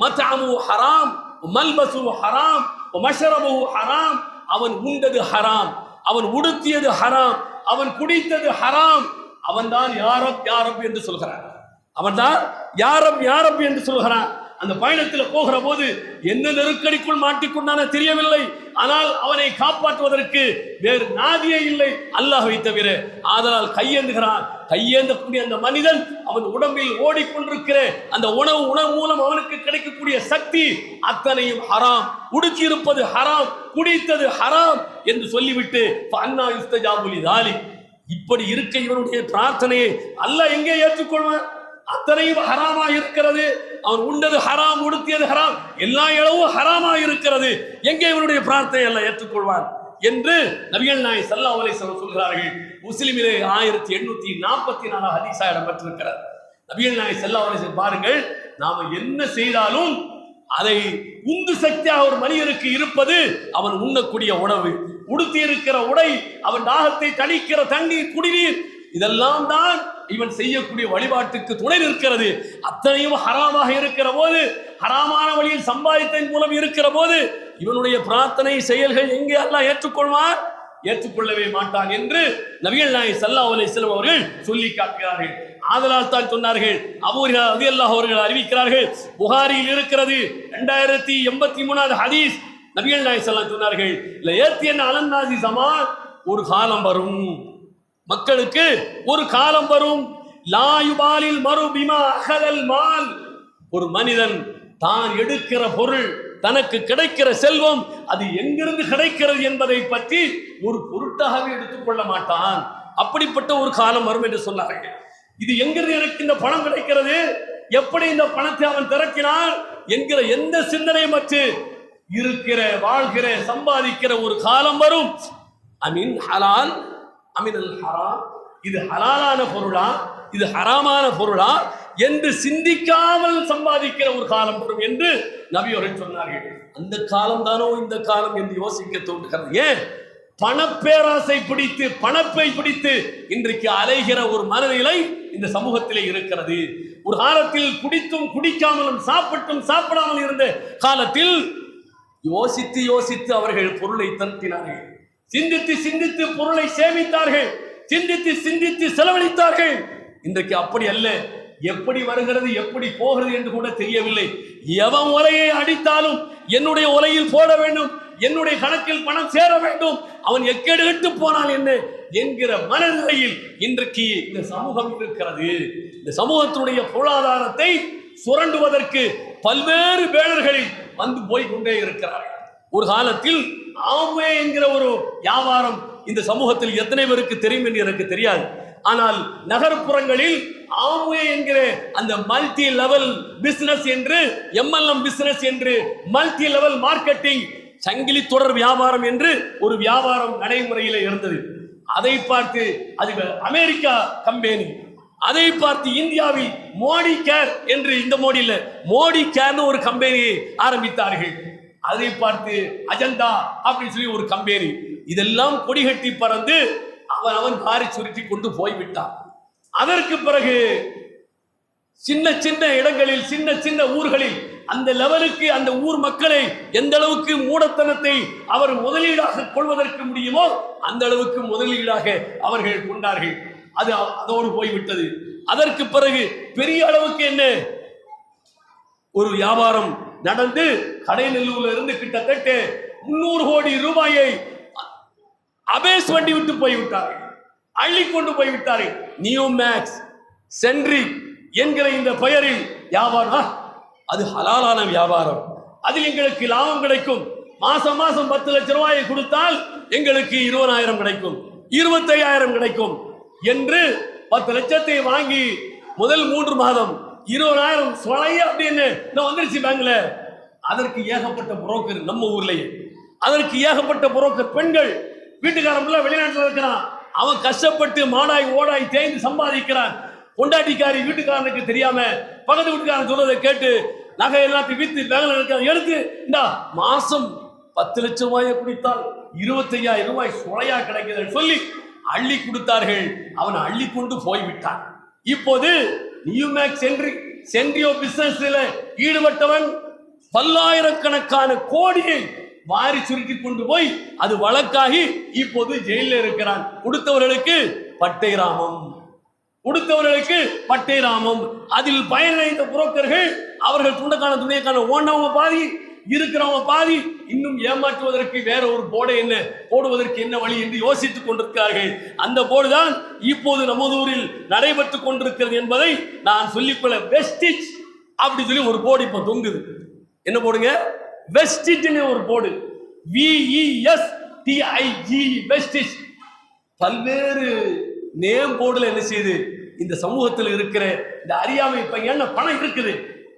மத்அமு ஹராம், மல்பசு ஹராம், மஷ்ரபு ஹராம், அவன் உண்டது ஹராம், அவன் உடுத்தியது ஹராம், அவன் குடித்தது ஹராம். அவன் தான் யாரப் யாரப் என்று சொல்கிறான். அவன்தான் யாரப் யாரப் என்று சொல்கிறான். அந்த பயணத்தில் போகிற போது என்ன நெருக்கடிக்குள் மாட்டிக்கொண்டான தெரியவில்லை. ஆனால் அவனை காப்பாற்றுவதற்கு வேறு நாதியே இல்லை அல்லாஹ்வை தவிர. ஆதலால் கையேந்துகிறான். கையேந்தக்கூடிய அந்த மனிதன் அவன் உடம்பில் ஓடிக்கொண்டிருக்கிற அந்த உணவு மூலம் அவனுக்கு கிடைக்கக்கூடிய சக்தி அத்தனையும் ஹராம், உடுக்கி இருப்பது ஹராம், குடித்தது ஹராம் என்று சொல்லிவிட்டு அன்னா யுஸ்தஜாபுலி தாலி, இப்படி இருக்க இவனுடைய பிரார்த்தனையை அல்லாஹ் எங்கே ஏற்றுக்கொள்வான்? அத்தனையும் ஹராமா இருக்கிறது. அவன் உண்டது ஹராம், உடுத்தியது ஹராம், எல்லா இளவும் ஹராமா இருக்கிறது. எங்கே இவனுடைய பிரார்த்தனை எல்லாம் ஏற்றுக்கொள்வான் என்று நபிகள் நாயகம் ஸல்லல்லாஹு அலைஹி வஸல்லம் சொல்கிறார்கள். முஸ்லிமிலே 1844 ஹதீஸா இடம்பெற்றிருக்கிறது. நபிகள் நாயகம் ஸல்லல்லாஹு அலைஹி வஸல்லம் பாருங்கள், நாம என்ன செய்தாலும் அதை உந்து சக்தியாக ஒரு மனிதனுக்கு இருப்பது அவன் உண்ணக்கூடிய உணவு, உடுத்தி இருக்கிற உடை, அவன் தாகத்தை தணிக்கிற தண்ணீர், குடிநீர், இதெல்லாம் தான் இவன் செய்யக்கூடிய வழிபாட்டுக்கு துணை நிற்கிறது. அத்தனையும் ஹராமாக இருக்கிற போது, ஹராமான வழியில் சம்பாதித்ததன் மூலம் இருக்கிற போது இவனுடைய பிரார்த்தனை செயல்கள் எங்கே அல்லாஹ் ஏற்றுக்கொள்வான்? ஏற்றுக்கொள்ளவே மாட்டான் என்று நபிகள் நாயகம் ஸல்லல்லாஹு அலைஹி வஸல்லம் அவர்கள் சொல்லி காட்டுகிறார்கள். ஆதலால் தான் சொன்னார்கள், அபூ ஹுரைரா ரலியல்லாஹு அவர்கள் அறிவிக்கிறார்கள், புகாரியில் இருக்கிறது 2083 ஹதீஸ். நபிகள் நாயகம் ஸல்லல்லாஹு சொன்னார்கள், லயத்தியன் அலன்னாசி ஸமான், ஒரு காலம் வரும், மக்களுக்கு ஒரு காலம் வரும், லா யுபாலில் மரு பிமா அகலல் மால், ஒரு மனிதன் தான் எடுக்கிற பொருள், தனக்கு கிடைக்கிற செல்வம் அது எங்கிருந்து கிடைக்கிறது என்பதை பற்றி ஒரு பொருட்டாகவே எடுத்துக்கொள்ள மாட்டான். அப்படிப்பட்ட ஒரு காலம் வரும் என்று சொன்னார்கள். இது எங்கிருந்து எனக்கு இந்த பணம் கிடைக்கிறது, எப்படி இந்த பணத்தை அவன் திரட்டினான் என்கிற எந்த சிந்தனையும் மற்ற இருக்கிற வாழ்கிற சம்பாதிக்கிற ஒரு காலம் வரும். அமீன் ஹலால் அமினல் ஹராம், இது ஹலாலான பொருளா இது ஹராமான பொருளா என்று சிந்திக்காமல் சம்பாதிக்கிற ஒரு காலம் வரும் என்று நபி அவர்கள் சொன்னார்கள். அந்த காலம் தானோ இந்த காலம் என்று யோசிக்க தோன்றுகிறது. ஏன்? பணப்பேராசை பிடித்து, பணப்பை பிடித்து இன்றைக்கு அலைகிற ஒரு மனநிலை இந்த சமூகத்திலே இருக்கிறது. ஒரு காலத்தில் குடித்தும் குடிக்காமலும் சாப்பிட்டும் சாப்பிடாமல் இருந்த காலத்தில் யோசித்து யோசித்து அவர்கள் பொருளை திரட்டினார்கள், சிந்தித்து சிந்தித்து பொருளை சேமித்தார்கள், சிந்தித்து சிந்தித்து செலவழித்தார்கள். இன்றைக்கு அப்படி அல்ல. எப்படி வருகிறது எப்படி போகிறது என்று கூட தெரியவில்லை. எவன் உலையை அடித்தாலும் என்னுடைய உலையில் போட வேண்டும், என்னுடைய கணக்கில் பணம் சேர வேண்டும், அவன் எக்கேடு கெட்டு போனால் என்ன என்கிற மனநிலையில் இன்றைக்கு இந்த சமூகம் இருக்கிறது. இந்த சமூகத்தினுடைய பொருளாதாரத்தை சுரண்டுவதற்கு பல்வேறு பேனர்களில் வந்து போய்கொண்டே இருக்கிறார்கள். ஒரு காலத்தில் ஆம்வே என்கிற ஒரு வியாபாரம் இந்த சமூகத்தில் எத்தனை பேருக்கு தெரியும் என்று எனக்கு தெரியாது. ஆனால் நகர்ப்புறங்களில் ஆம்வே என்கிற அந்த மல்டி லெவல் பிசினஸ் என்று, எம்எல்எம் பிசினஸ் என்று, மல்டி லெவல் மார்க்கெட்டிங், சங்கிலி தொடர் வியாபாரம் என்று ஒரு வியாபாரம் நடைமுறையில் இருந்தது. அதை பார்த்து அது அமெரிக்கா கம்பெனி, அதை பார்த்து இந்தியாவில் மோடி கேர் என்று, இந்த மோடி இல்ல, மோடி கேர்னு ஒரு கம்பெனியை ஆரம்பித்தார்கள். அதை பார்த்து அஜந்தா அப்படின்னு சொல்லி ஒரு கம்பெனி, இதெல்லாம் கொடிகட்டி பறந்து அவன் காரி சுருட்டி கொண்டு போய்விட்டான். அதற்கு பிறகு சின்ன சின்ன இடங்களில், சின்ன சின்ன ஊர்களில் அந்த லெவலுக்கு அந்த ஊர் மக்களை எந்த அளவுக்கு மூடத்தனத்தை அவர் முதலீடாக கொள்வதற்கு முடியுமோ அந்த அளவுக்கு முதலீடாக அவர்கள் கொண்டார்கள். அது அதோடு போய்விட்டது. அதற்கு பிறகு பெரிய அளவுக்கு என்ன ஒரு வியாபாரம் நடந்து கடைநல்லூர்ல இருந்து கிட்டத்தட்ட 300 கோடி ரூபாயை அபேஸ் வண்டி விட்டு போய்விட்டார்கள், அள்ளி கொண்டு போய்விட்டார்கள். நியூ மேக்ஸ் சென்ட்ரிக் என்கிற இந்த பெயரில் வியாபாரம், அது ஹலாலான வியாபாரம், அதில் எங்களுக்கு லாபம் கிடைக்கும் மாசம் மாசம் 10 லட்சம் ரூபாயை கொடுத்தால் எங்களுக்கு 20,000 கிடைக்கும், 25,000 கிடைக்கும் என்று 10 லட்சத்தை வாங்கி முதல் 3 மாதம் 20,000 சொலைய அப்படின்னு வந்துருச்சு பேங்க்ல. அதற்கு ஏகப்பட்ட புரோக்கர் நம்ம ஊர்லயே, அதற்கு ஏகப்பட்ட புரோக்கர் பெண்கள். வீட்டுக்காரன் வெளிநாட்டில் இருக்கிறான், அவன் கஷ்டப்பட்டு மாடாய் ஓடாய் தேய்ந்து சம்பாதிக்கிறான். பொண்டாட்டிக்காரி வீட்டுக்காரனுக்கு தெரியாம பக்கத்து வீட்டுக்காரன் சொல்றதை கேட்டு நகை எல்லாத்தையும் வித்து பேங்க்ல எடுத்து இந்த மாசம் 10 லட்சம் ரூபாயை குடித்தால் 25,000 ரூபாய் சுழையா கிடைக்குதுன்னு சொல்லி அள்ளி கொடுத்தார்கள். அவன் அள்ளி கொண்டு போய்விட்டான். இப்போது நியூமேக் சென்ட்ரியோ பிசினஸ்ல ஈடுபட்டவன் பல்லாயிரக்கணக்கான கோடியை வாரி சுருட்டி கொண்டு போய் அது வழக்காகி இப்போது ஜெயிலில் இருக்கிறான். கொடுத்தவர்களுக்கு பட்டை ராமம். அதில் பயனடைந்த புரோக்கர்கள் அவர்கள் துண்டக்கான துணியக்கான ஓனவங்க பாதி, இருக்கிறவங்க பாதி. இன்னும் ஏமாற்றுவதற்கு வேற ஒரு போர்டை என்ன போடுவதற்கு என்ன வழி என்று யோசித்துக் கொண்டிருக்கிறார்கள். அந்த போர்டு தான் இப்போது நமது ஊரில் நடைபெற்றுக் கொண்டிருக்கிறது என்பதை நான் சொல்லிக்கொள்ள. வெஸ்டிஜ் அப்படி சொல்லி ஒரு போர்டு இப்ப தொங்குது. என்ன போடுங்க? வெஸ்டிஜ் ஒரு போர்டு, VESTIG வெஸ்டிஜ். பல்வேறு நேம் போர்டுல என்ன செய்யுது? இந்த சமூகத்தில் இருக்கிற இந்த அறியாமை பையன் பணம் இருக்குது,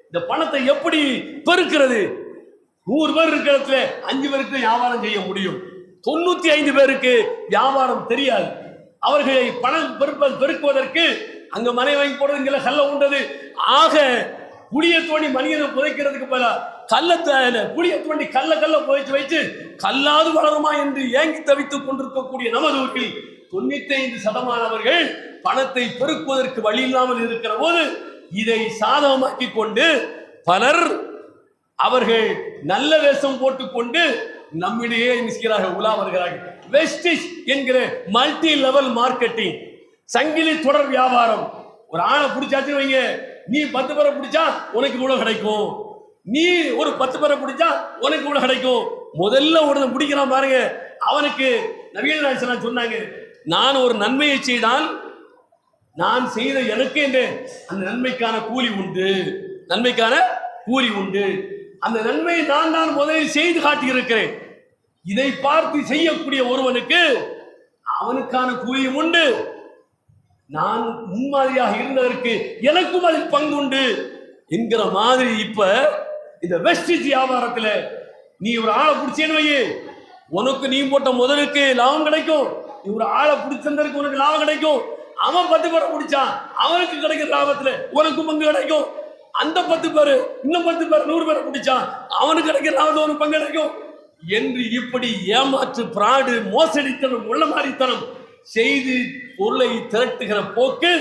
இந்த பணத்தை எப்படி பெருக்கிறது? 100 பேர் இருக்கிறதுல 5 பேருக்கு வியாபாரம் செய்ய முடியும், 95 பேருக்கு வியாபாரம் தெரியாது. அவர்களை பணம் பெருக்குவதற்கு அங்க மனை வாங்கி போடுறது, கல்ல உண்டது. ஆக புளிய தோண்டி மனிதனை புதைக்கிறதுக்கு பல புளிய தோண்டி கல்ல புதைச்சு வைத்து கல்லாது வளருமா என்று ஏங்கி தவித்துக் கொண்டிருக்கக்கூடிய நமது ஊரில் 95% பணத்தை பெருக்குவதற்கு வழி இல்லாமல் இருக்கிற போது இதை சாதகமாக்கி கொண்டு பலர் அவர்கள் நல்ல வேஷம் போட்டுக்கொண்டு நம்மிடையே நிற்கிறார்கள், உலா வருகிறார்கள். வெஸ்டிஜ் என்கிற மல்டி லெவல் மார்க்கெட்டிங், சங்கிலி தொடர் வியாபாரம். ஒரு ஆளை பிடிச்சாச்சு வைங்க, நீ 10 பேரை பிடிச்சா உனக்கு இவ்வளவு கிடைக்கும், நீ ஒரு 10 பேரை பிடிச்சா உனக்கு இவ்வளவு கிடைக்கும். முதல்ல ஒருத்தன் பிடிக்கிறான் பாருங்க, அவனுக்கு நவீன நாயகர் சொன்னாங்க, நான் ஒரு நன்மையை செய்தால் நான் செய்த எனக்கு என்று அந்த நன்மைக்கான கூலி உண்டு. அந்த நன்மையை நான் முதலில் செய்து காட்டியிருக்கிறேன். இதை பார்த்து செய்யக்கூடிய ஒருவனுக்கு அவனுக்கான கூலியும் உண்டு. நான் முன்மாதிரியாக இருந்ததற்கு எனக்கும் அதில் பங்குண்டு என்கிற மாதிரி. இப்ப இந்த வெஸ்டிஜ் வியாபாரத்துல நீ ஒரு ஆளை பிடிச்சேன்னு வையே, உனக்கு நீ போட்ட முதலுக்கு லாபம் கிடைக்கும். நீ ஒரு ஆளை பிடிச்சிருந்ததுக்கு உனக்கு லாபம் கிடைக்கும். அவன் 10 பேரை பிடிச்சான், அவனுக்கு கிடைக்கிற லாபத்துல உனக்கு பங்கு கிடைக்கும். அந்த 10 பேரு இன்னும் 10 பேர் 100 பேரை பிடிச்சான், அவனுக்கு கிடைக்கிற லாபத்துல உனக்கு பங்கு கிடைக்கும் என்று இப்படி ஏமாற்று, பிராடு, மோசடித்தனம், உள்ளமாரித்தனம் செய்து பொருளை திரட்டுகிற போக்கு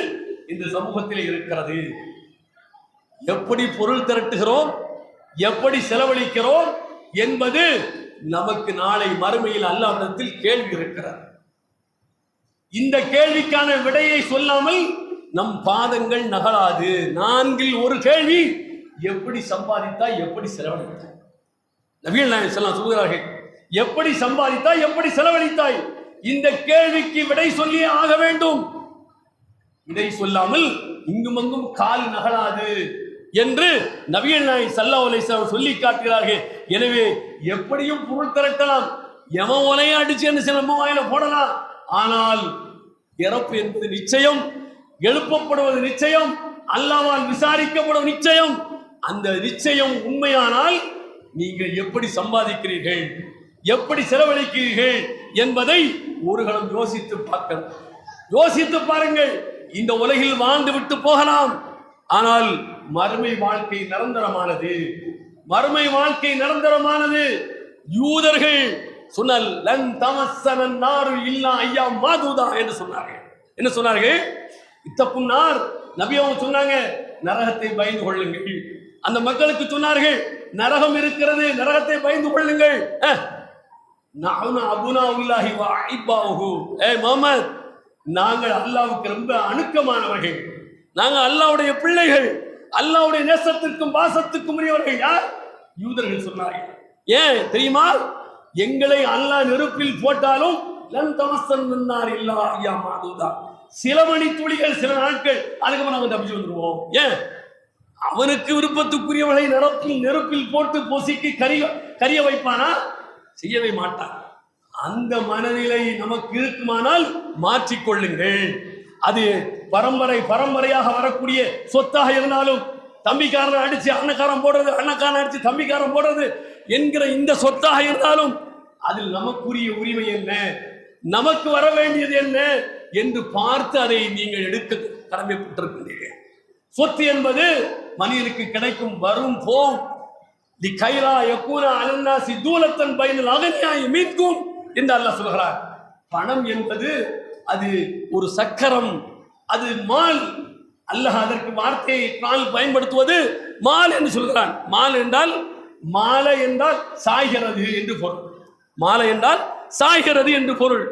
இந்த சமூகத்தில் இருக்கிறது. எப்படி பொருள் திரட்டுகிறோம், எப்படி செலவழிக்கிறோம் என்பது நமக்கு நாளை மறுமையில் அல்லாஹ்விடத்தில் கேள்வி இருக்கிறது. இந்த கேள்விக்கான விடையை சொல்லாமல் நம் பாதங்கள் நகராது. 4இல் 1 கேள்வி, எப்படி சம்பாதித்தாய், எப்படி செலவழித்தாய்? நபிகள் நாயகம் ஸல்லல்லாஹு அலைஹி வஸல்லம் சொல்கிறார்கள், எப்படி சம்பாதித்தாய், எப்படி செலவழித்தாய்? இந்த கேள்விக்கு விடை சொல்லியே ஆக வேண்டும். விடை சொல்லாமல் இங்கும் அங்கும் கால் நகராது என்று நபிகள் நாயகம் ஸல்லல்லாஹு அலைஹி வஸல்லம் சொல்லி காட்டுகிறார்கள். எனவே எப்படியும் பொருள் திரட்டலாம், எவன் ஒலையை அடிச்சு என்ன சிலம்ப வாயில போடலாம். ஆனால் இறப்பு என்பது நிச்சயம், எழுப்பப்படுவது நிச்சயம், அல்லாஹ்வால் விசாரிக்கப்படும் நிச்சயம். அந்த நிச்சயம் உண்மையானால் நீங்கள் எப்படி சம்பாதிக்கிறீர்கள், எப்படி செலவழிக்கிறீர்கள் என்பதை ஒரு கணம் யோசித்து பாருங்கள். இந்த உலகில் வாழ்ந்து விட்டு போகலாம், ஆனால் மறுமை வாழ்க்கை நிரந்தரமானது. யூதர்கள் சொன்னால் லன் தமஸ்ஸனன் நாரு இல்லா அய்யாம் மாதுதா என்று சொன்னார்கள். என்ன சொன்னார்கள்? இத்தக்கும் நார். நபி அவங்க சொன்னாங்க, நரகத்தை பயந்து கொள்ளுங்கள். அந்த மக்களுக்கு சொன்னார்கள், நரகம் இருக்கிறது, நரகத்தை பயந்து கொள்ளுங்கள். முஹம்மத், நாங்கள் அல்லாஹ்வுக்கு ரொம்ப அணுக்கமானவர்கள், நாங்கள் அல்லாஹ்வுடைய பிள்ளைகள், அல்லாஹ்வுடைய நேசத்திற்கும் பாசத்துக்கும் உரியவர்கள். யார்? யூதர்கள் சொன்னார்கள். ஏன் தெரியுமா? எங்களை அல்லாஹ் நெருப்பில் போட்டாலும் லன் தமஸ்ஸன் நார் இல்லா அய்யாம் மாதுதா, சில மணி துளிகள், சில நாட்கள், அதுக்கப்புறம் நாங்கள் தப்பிச்சு வந்துருவோம். ஏன்? அவனுக்கு விருப்பத்துக்குரியவர்களை நெருப்பில் போட்டு பொசிக்கு கரிய வைப்பானா? செய்யவே மாட்டார். அந்த மனநிலை நமக்கு இருக்குமானால் மாற்றிக்கொள்ளுங்கள். அது பரம்பரையாக வரக்கூடிய சொத்தாக இருந்தாலும், தம்பிக்காரன் அடிச்சு அண்ணக்காரன் போடுறது, அண்ணக்காரன் அடிச்சு தம்பிக்காரன் போடுறது என்கிற இந்த சொத்தாக இருந்தாலும் அதில் நமக்குரிய உரிமை என்ன, நமக்கு வர வேண்டியது என்ன என்று பார்த்து அதை நீங்கள் எடுக்க கடமைப்பட்டிருக்கின்றீர்கள். சொத்து என்பது மனிதனுக்கு கிடைக்கும் வரும் போம் லிகைலா யகூன அலன்னாஸி தூலத்தன் பைனல் அக்னியாஇ மின்கும் என்று அல்லாஹ் சொல்கிறார். பணம் என்பது அது ஒரு சக்கரம், அது மால். அல்லாஹ் அதற்கு வார்த்தையை பயன்படுத்துவது மால் என்று சொல்கிறான். மால் என்றால் மாலை என்றால் சாய்கிறது என்று பொருள். மாலை என்றால் சாய்கிறது என்று பொருள்.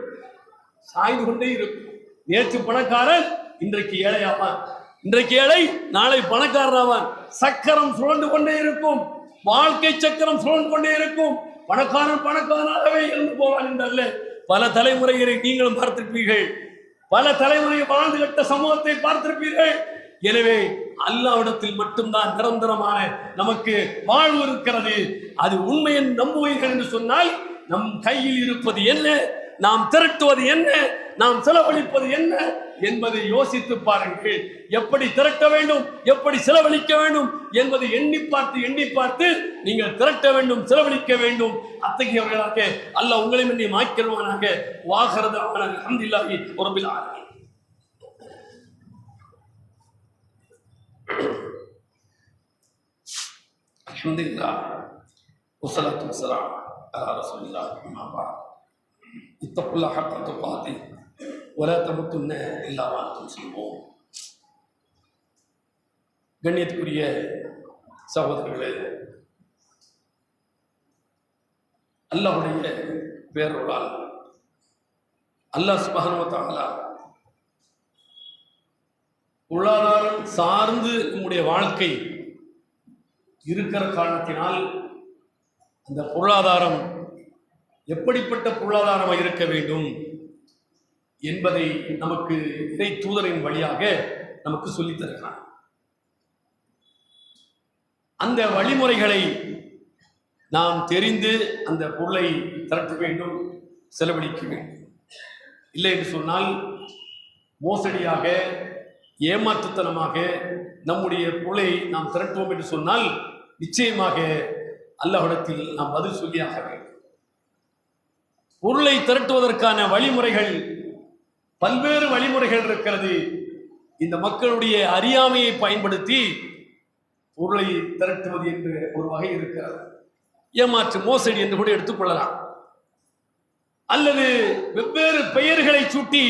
சாய்ந்து கொண்டே இருக்கும். நேற்று பணக்காரன் இன்றைக்கு ஏழை ஆவான், இன்றைக்கு ஏழை நாளை பணக்காரன் ஆவான். சக்கரம் சுழண்டு கொண்டே இருக்கும், வாழ்க்கை சக்கரம் சுழண்டு கொண்டே இருக்கும். பணக்காரனாகவே இருந்து போவான் என்றல்ல, பல தலைமுறைகளை நீங்களும் பார்த்திருப்பீர்கள், பல தலைமுறை வாழ்ந்து கட்ட சமூகத்தை பார்த்திருப்பீர்கள். எனவே அல்லாஹ்விடத்தில் மட்டும்தான் நிரந்தரமான நமக்கு வாழ்வு இருக்கிறது. அது உண்மையை நம்புவீர்கள் என்று சொன்னால், நம் கையில் இருப்பது என்ன, நாம் திரட்டுவது என்ன, நாம் செலவழிப்பது என்ன என்பதை யோசித்து பாருங்கள். எப்படி திரட்ட வேண்டும், எப்படி செலவழிக்க வேண்டும் என்பதை எண்ணி பார்த்து நீங்கள் திரட்ட வேண்டும், செலவழிக்க வேண்டும். அத்தகையவர்களாக அல்லாஹ் உங்களையும் என்னை மாய்க்கிறவனாக. வாகிறது அல்ஹம்துலில்லாஹி ரப்பில் ஆலமீன். அல்ஹம்துலில்லாஹ் வஸ்ஸலாத்து வஸ்ஸலாம் அலா ரசூலில்லாஹ் அம்மா பஅத். இத்தகுல்லாஹ ஹக்க துகாத்திஹ் வலா தமுத்துன்ன இல்லா வஅன்தும் முஸ்லிமூன். கண்ணியத்துக்குரிய சகோதரர்களே, அல்லாஹ்வுடைய பேரருளால் அல்லாஹ் சுப்ஹானஹு வ தஆலா பொருளாதாரம் சார்ந்து நம்முடைய வாழ்க்கை இருக்கிற காரணத்தினால் அந்த பொருளாதாரம் எப்படிப்பட்ட பொருளாதாரமாக இருக்க வேண்டும் என்பதை நமக்கு இறை தூதரின் வழியாக நமக்கு சொல்லித் தருகிறார். அந்த வழிமுறைகளை நாம் தெரிந்து அந்த பொருளை திரட்ட வேண்டும், செலவழிக்க வேண்டும். இல்லை என்று சொன்னால் மோசடியாக, ஏமாற்றுத்தனமாக நம்முடைய பொருளை நாம் திரட்டுவோம் என்று சொன்னால் நிச்சயமாக அல்லாஹ்விடத்தில் நாம் பதில் சொல்லியாக வேண்டும். பொருளை திரட்டுவதற்கான வழிமுறைகள், பல்வேறு வழிமுறைகள் இருக்கிறது. இந்த மக்களுடைய அறியாமையை பயன்படுத்தி பொருளை திரட்டுவது என்று ஒரு வகை இருக்கிறது. ஏமாற்று, மோசடி என்று கூட எடுத்துக்கொள்ளலாம். அல்லது வெவ்வேறு பெயர்களை சூட்டி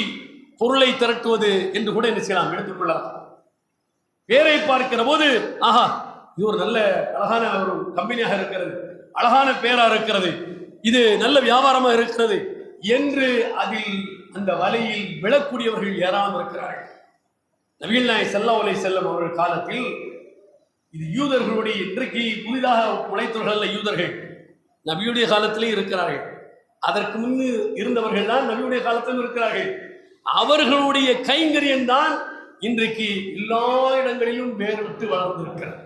பொருளை திரட்டுவது என்று கூட என்ன செய்யலாம், எடுத்துக்கொள்ளலாம். பேரை பார்க்கிற போது, ஆஹா இது ஒரு நல்ல அழகான ஒரு கம்பெனியாக இருக்கிறது, அழகான பேரா இருக்கிறது, இது நல்ல வியாபாரமாக இருக்கிறது என்று அதில் அந்த வலையில் விழக்கூடியவர்கள் ஏராளம் இருக்கிறார்கள். நபிகள் நாயகம் ஸல்லல்லாஹு அலைஹி வஸல்லம் அவர்கள் காலத்தில் இது யூதர்களுடைய, இன்றைக்கு புதிதாக உழைத்தவர்கள் யூதர்கள் நபியுடைய காலத்திலே இருக்கிறார்கள். அதற்கு முன்பு இருந்தவர்கள் தான் நபியுடைய காலத்திலும் இருக்கிறார்கள். அவர்களுடைய கைங்கரியம் தான் இன்றைக்கு எல்லா இடங்களிலும் வேறுபட்டு வளர்ந்திருக்கிறது.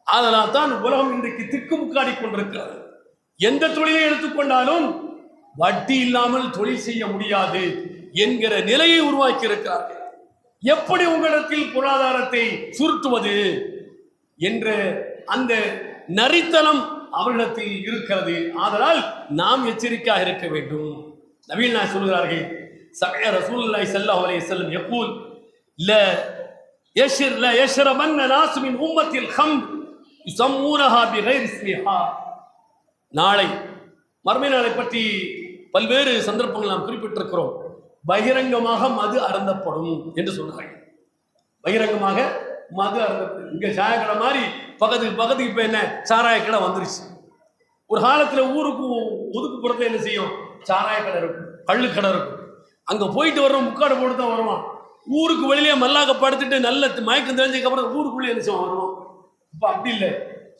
அதனால் தான் உலகம் இன்றைக்கு திக்குமுக்காடி கொண்டிருக்கிறது. எந்த தொழிலை எடுத்துக்கொண்டாலும் வட்டி இல்லாமல் தொழில் செய்ய முடியாது என்கிற நிலையை உருவாக்கி இருக்கிறார்கள். எப்படி உங்களிடத்தில் பொருளாதாரத்தை சுருட்டுவது என்ற அந்த நரித்தனம் அவர்களிடத்தில் இருக்கிறது. ஆதலால் நாம் எச்சரிக்கையாக இருக்க வேண்டும். நபிகள் நாயகம் சொல்கிறார்கள், சமய ரசூலுல்லாஹி ஸல்லல்லாஹு அலைஹி வஸல்லம் யகூல் லா யஷ்ரபன்ன நாஸ் மின் உம்மத்தில் ஹம்ர் யுஸம்மூனஹா பிகைரி இஸ்மிஹா. நாளை மறுமை நாளை பற்றி பல்வேறு சந்தர்ப்பங்கள் நாம் குறிப்பிட்டிருக்கிறோம். பகிரங்கமாக மது அருந்தப்படும் என்று சொல்றாங்க. பகிரங்கமாக மது அருந்தப்படும். இங்க சாராய கடை மாதிரி பக்கத்துக்கு இப்ப என்ன சாராய கடை வந்துருச்சு. ஒரு காலத்துல ஊருக்கு ஒதுக்குப்புறத்துல என்ன செய்யும், சாராய கடை இருக்கும், கள்ளு கடை இருக்கும். அங்க போயிட்டு வர்றோம், முக்காடு போட்டு தான் வருவான். ஊருக்கு வெளியிலே மல்லாக்க படுத்துட்டு நல்ல மயக்கம் தெரிஞ்சதுக்கு அப்புறம் ஊருக்குள்ளே என்ன செய்வோம், வருவோம். இப்ப அப்படி இல்லை.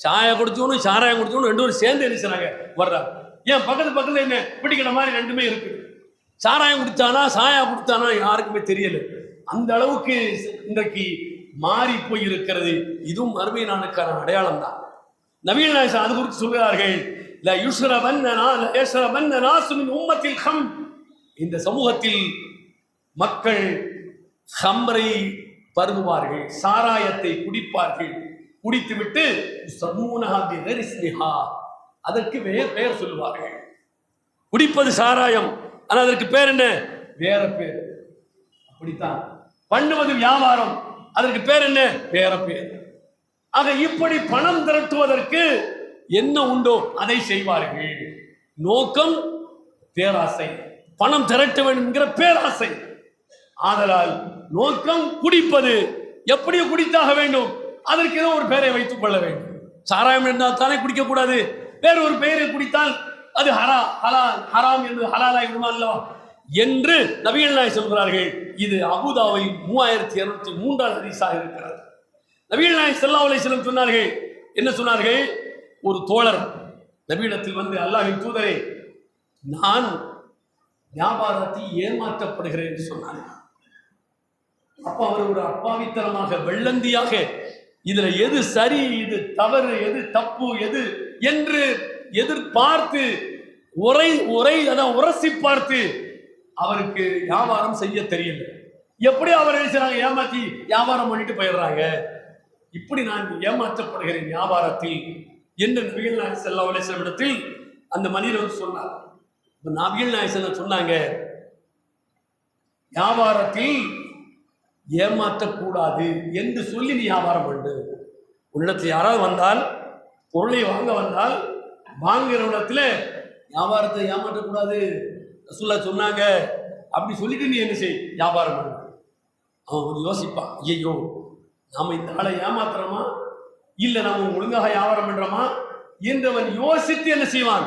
சாயா குடிச்சவனும் சாராயம் குடிச்சவனும் ரெண்டு பேரும் சேர்ந்து என்ன செய்றாங்க, வர்றாங்க. ஏன் பக்கத்துல என்ன பிடிக்கிற மாதிரி ரெண்டுமே இருக்கு. சாராயம் குடிச்சானா சாயா குடிச்சானா யாருக்குமே தெரியல. அந்த அளவுக்கு இன்றைக்கு மாறி போய் இருக்கிறது. இதுவும் மறுமை நாளுக்கான அடையாளம் தான். நபிகள் நாயகம் அது குறித்து சொல்கிறார்கள், லா யஷ்ரபன்ன நாசு மின் உம்மத்தில் ஹம், இந்த சமூகத்தில் மக்கள் ஹம்ரை பருகுவார்கள், சாராயத்தை குடிப்பார்கள். குடித்துவிட்டு அதற்கு பெயர் சொல்லுவார்கள். குடிப்பது சாராயம், ஆனால் அதற்கு பேர் என்ன? வேற பேர். அப்படித்தான் பண்ணுவது வியாபாரம், அதற்கு பேர் என்ன? வேற பேர். ஆக இப்படி பணம் திரட்டுவதற்கு என்ன உண்டோ அதை செய்வார்கள். நோக்கம் பேராசை, பணம் திரட்ட வேண்டும் என்கிற பேராசை. ஆதலால் நோக்கம் குடிப்பது, எப்படியோ குடித்தாக வேண்டும், அதற்கு ஏதோ ஒரு பெயரை வைத்துக் கொள்ள வேண்டும். சாராயம் இருந்தால் தானே குடிக்க கூடாது, வேறு ஒரு பெயரை குடித்தால் அது ஹராம் என்று ஹலாலாய் விடுமா அல்லவா என்று நபிகள் நாயகம் சொல்கிறார்கள். இது அபூதாவில் 3203 ஹதீஸாக இருக்கிறது. நபிகள் நாயகம் ஸல்லல்லாஹு அலைஹி வஸல்லம் சொன்னார்கள், என்ன சொன்னார்கள்? ஒரு தோழர் நபியிடத்தில் வந்து, அல்லாஹ்வின் தூதரே, நான் வியாபாரத்தில் ஏமாற்றப்படுகிறேன் என்று சொன்னார்கள். அப்ப அவர் ஒரு அப்பாவித்தனமாக, வெள்ளந்தியாக, இதுல எது சரி, இது தவறு, எது தப்பு, எது என்று எதிர்பார்த்து உரசி பார்த்து அவருக்கு வியாபாரம் செய்ய தெரியல. எப்படி அவர் நினைச்சாங்க, ஏமாத்தி வியாபாரம் பண்ணிட்டு போயிடுறாங்க. இப்படி நான் ஏமாற்றப்படுகிறேன் வியாபாரத்தில் என்று நபிகள் நாயகம் ஸல்லல்லாஹு அலைஹி வஸல்லம் இடத்தில் அந்த மனிதர் வந்து சொன்னார். நபிகள் நாயகம் சொன்னாங்க, வியாபாரத்தில் ஏமாற்றக்கூடாது என்று சொல்லி நீ வியாபாரம் பண்ணு. உன்னிடத்தில் யாராவது வந்தால், பொருளை வாங்க வந்தால், வாங்குற இடத்துல வியாபாரத்தை ஏமாற்றக்கூடாது ரசூலுல்லாஹ் சொன்னாங்க அப்படி சொல்லிட்டு நீ என்ன செய், வியாபாரம் பண்ணு. அவன் கொஞ்சம் யோசிப்பான், ஐயோ நாம இந்த ஆளை ஏமாத்துறோமா இல்லை நாம ஒழுங்காக வியாபாரம் பண்றோமா என்றவன் யோசித்து என்ன செய்வான்,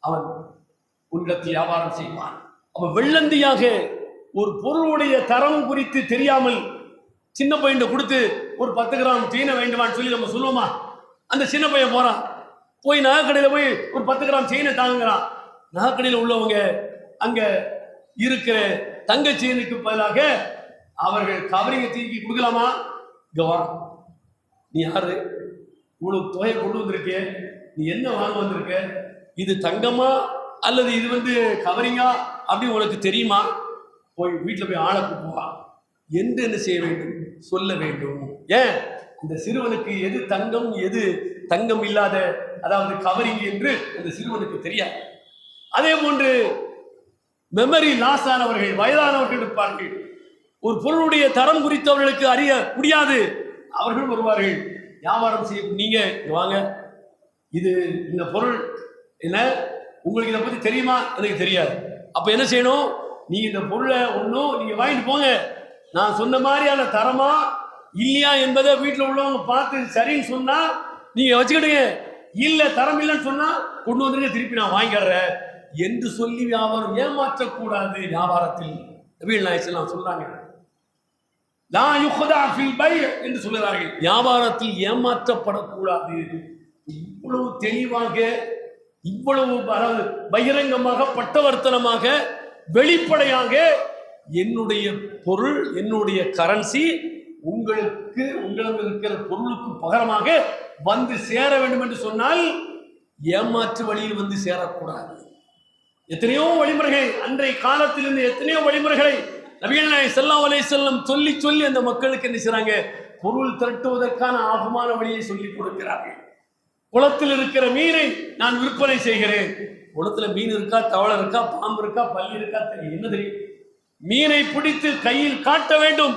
அவன் உன்னிடத்தில் வியாபாரம் செய்வான். அவன் வெள்ளந்தியாக ஒரு பொருளுடைய தரம் குறித்து தெரியாமல் சின்ன பையன் கொடுத்து ஒரு 10 கிராம் செயினை வேண்டுமான்னு சொல்லி நம்ம சொல்லுவோமா? அந்த சின்ன பையன் போறான், போய் நகைக்கடையில் போய் ஒரு 10 கிராம் செயினை தாங்குறான். நகைக்கடையில் உள்ளவங்க அங்க இருக்கிற தங்க செயினுக்கு பதிலாக அவர்கள் கவரிங்கை தூக்கி கொடுக்கலாமா? கவா, நீ யாரு, இவ்வளவு தொகையை கொண்டு வந்திருக்க, நீ என்ன வாங்க வந்திருக்க, இது தங்கமா அல்லது இது வந்து கவரிங்கா அப்படி உனக்கு தெரியுமா? போய் வீட்டில் போய் ஆளை கூப்பிடுவா என்று என்ன செய்ய வேண்டும், சொல்ல வேண்டும். ஏன், இந்த சிறுவனுக்கு எது தங்கம் எது தங்கம் இல்லாத, அதாவது கவரிங் என்று அந்த சிறுவனுக்கு தெரியாது. அதே போன்று மெமரி லாஸ் ஆனவர்கள், வயதானவர்கள் இருப்பார்கள், ஒரு பொருளுடைய தரம் குறித்தவர்களுக்கு அறிய முடியாது. அவர்கள் வருவார்கள் வியாபாரம் செய்ய. நீங்க வாங்க, இது இந்த பொருள் என்ன, உங்களுக்கு இதை பத்தி தெரியுமா? எனக்கு தெரியாது. அப்ப என்ன செய்யணும், நீங்க இந்த பொருளை ஒன்றும் நீங்க வாங்கிட்டு போங்க, நான் சொன்ன மாதிரியான தரமா இல்லையா என்பதை வீட்டில் உள்ளவங்க பார்த்து சரின்னு சொன்னா நீங்க வச்சுக்கிடுங்க, இல்ல தரம் இல்லைன்னு சொன்னா கொண்டு வந்துருங்க, திருப்பி நான் வாங்கிடுறேன் என்று சொல்லி வியாபாரம் ஏமாற்றக்கூடாது. வியாபாரத்தில் நபிகள் நாயகம் ஸல்லல்லாஹு சொல்றாங்க, லா யுக்தா ஃபில் பை என்று சொல்கிறார்கள், வியாபாரத்தில் ஏமாற்றப்படக்கூடாது. இவ்வளவு தெளிவாக, இவ்வளவு அதாவது பகிரங்கமாக, பட்டவர்த்தனமாக, வெளிப்படையாக என்னுடைய பொருள், என்னுடைய கரன்சி உங்களுக்கு, உங்களிடம் இருக்கிற பொருளுக்கு பகரமாக வந்து சேர வேண்டும் என்று சொன்னால் ஏமாற்று வழியில் வந்து சேரக்கூடாது. எத்தனையோ வழிமுறைகள், அன்றைய காலத்தில் இருந்து எத்தனையோ வழிமுறைகளை நபிகள் நாயகம் ஸல்லல்லாஹு அலைஹி வஸல்லம் சொல்லி சொல்லி அந்த மக்களுக்கு என்ன செய்றாங்க, பொருள் திரட்டுவதற்கான ஆகுமான வழியை சொல்லி கொடுக்கிறார்கள். குளத்தில் இருக்கிற மீனை நான் விற்பனை செய்கிறேன். குளத்துல மீன் இருக்கா, தவளை இருக்கா, பாம்பு இருக்கா, பல்லி இருக்கா, என்ன தெரியும்? மீனை பிடித்து கையில் காட்ட வேண்டும்,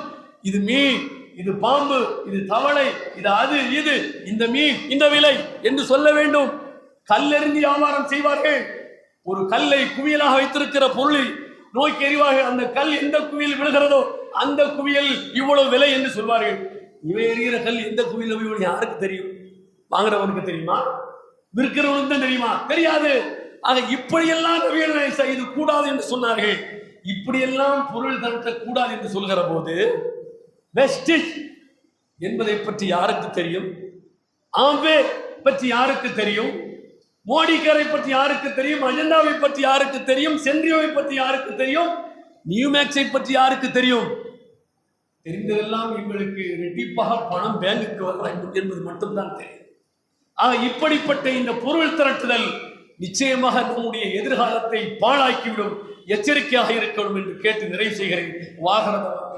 இது மீன், இது பாம்பு, இது தவளை, இது அது, இது இந்த மீன், இந்த விலை என்று சொல்ல வேண்டும். கல்லெறிந்து வியாபாரம் செய்வார்கள். ஒரு கல்லை குவியலாக வைத்திருக்கிற பொருளை நோக்கி எறிவார்கள். அந்த கல் எந்த குவியல் விழுகிறதோ அந்த குவியல் இவ்வளவு விலை என்று சொல்வார்கள். இவை எறிகிற கல் எந்த குவியல் விழும் யாருக்கு தெரியும்? வாங்குறவனுக்கு தெரியுமா? விற்கிறவனுக்கு தான் தெரியுமா? தெரியாது. ஆக இப்படியெல்லாம் நபிகள் நாயகம் இது கூடாது என்று சொன்னார்கள். இப்படியெல்லாம் பொருள் திரட்டக்கூடாது என்று சொல்கிற போது வெஸ்டிஜ் என்பதை பற்றி யாருக்கு தெரியும்? ஆம்வே பற்றி யாருக்கு தெரியும்? மோடிக்கரை பற்றி யாருக்கு தெரியும்? அஜெண்டாவை பற்றி யாருக்கு தெரியும்? சென்ட்ரியோவை பற்றி யாருக்கு தெரியும்? நியூமேக்ஸை பற்றி யாருக்கு தெரியும்? தெரிந்ததெல்லாம் எங்களுக்கு ரெட்டிப்பாக பணம் பேங்குக்கு வர வேண்டும் என்பது மட்டும்தான் தெரியும். ஆக இப்படிப்பட்ட இந்த பொருள் திரட்டுதல் நிச்சயமாக நம்முடைய எதிர்காலத்தை பாழாக்கிவிடும். எச்சரிக்கையாக இருக்கணும் என்று கேட்டு நிறைவு செய்கிறேன். வாகனம்